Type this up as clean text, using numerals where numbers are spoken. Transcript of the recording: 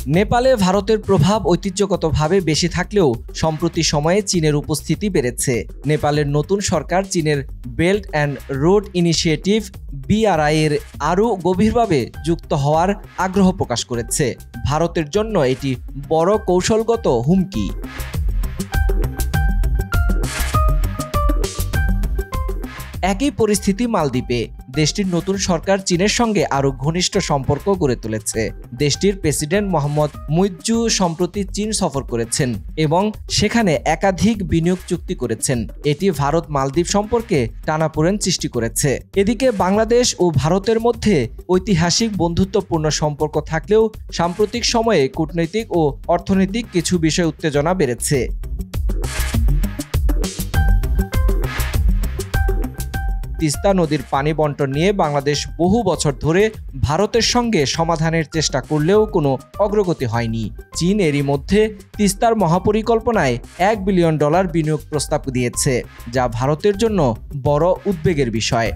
নেপালে ভারতের প্রভাব ঐতিহ্যগতভাবে বেশি থাকলেও সম্প্রতি সময়ে চীনের উপস্থিতি বেড়েছে। নেপালের নতুন সরকার চীনের belt and road initiative BRI এর আরও গভীরভাবে যুক্ত হওয়ার আগ্রহ প্রকাশ করেছে। ভারতের জন্য এটি বড় কৌশলগত হুমকি। একই পরিস্থিতি মালদ্বীপে। দেশটির নতুন সরকার চীনের সঙ্গে আরও ঘনিষ্ঠ সম্পর্ক গড়ে তুলেছে। দেশটির প্রেসিডেন্ট মোহাম্মদ মুইজ্জু সম্প্রতি চীন সফর করেছেন এবং সেখানে একাধিক বিনিয়োগ চুক্তি করেছেন। এটি ভারত মালদ্বীপ সম্পর্কে টানাপোড়েন সৃষ্টি করেছে। এদিকে বাংলাদেশ ও ভারতের মধ্যে ঐতিহাসিক বন্ধুত্বপূর্ণ সম্পর্ক থাকলেও সাম্প্রতিক সময়ে কূটনৈতিক ও অর্থনৈতিক কিছু বিষয় উত্তেজনা বেড়েছে। তিস্তা নদীর পানি বণ্টন নিয়ে বাংলাদেশ বহু বছর ধরে ভারতের সঙ্গে সমাধানের চেষ্টা করলেও কোনো অগ্রগতি হয়নি। চীন এরই মধ্যে তিস্তার মহাপরিকল্পনায় $1 বিলিয়ন বিনিয়োগ প্রস্তাব দিয়েছে, যা ভারতের জন্য বড় উদ্বেগের বিষয়।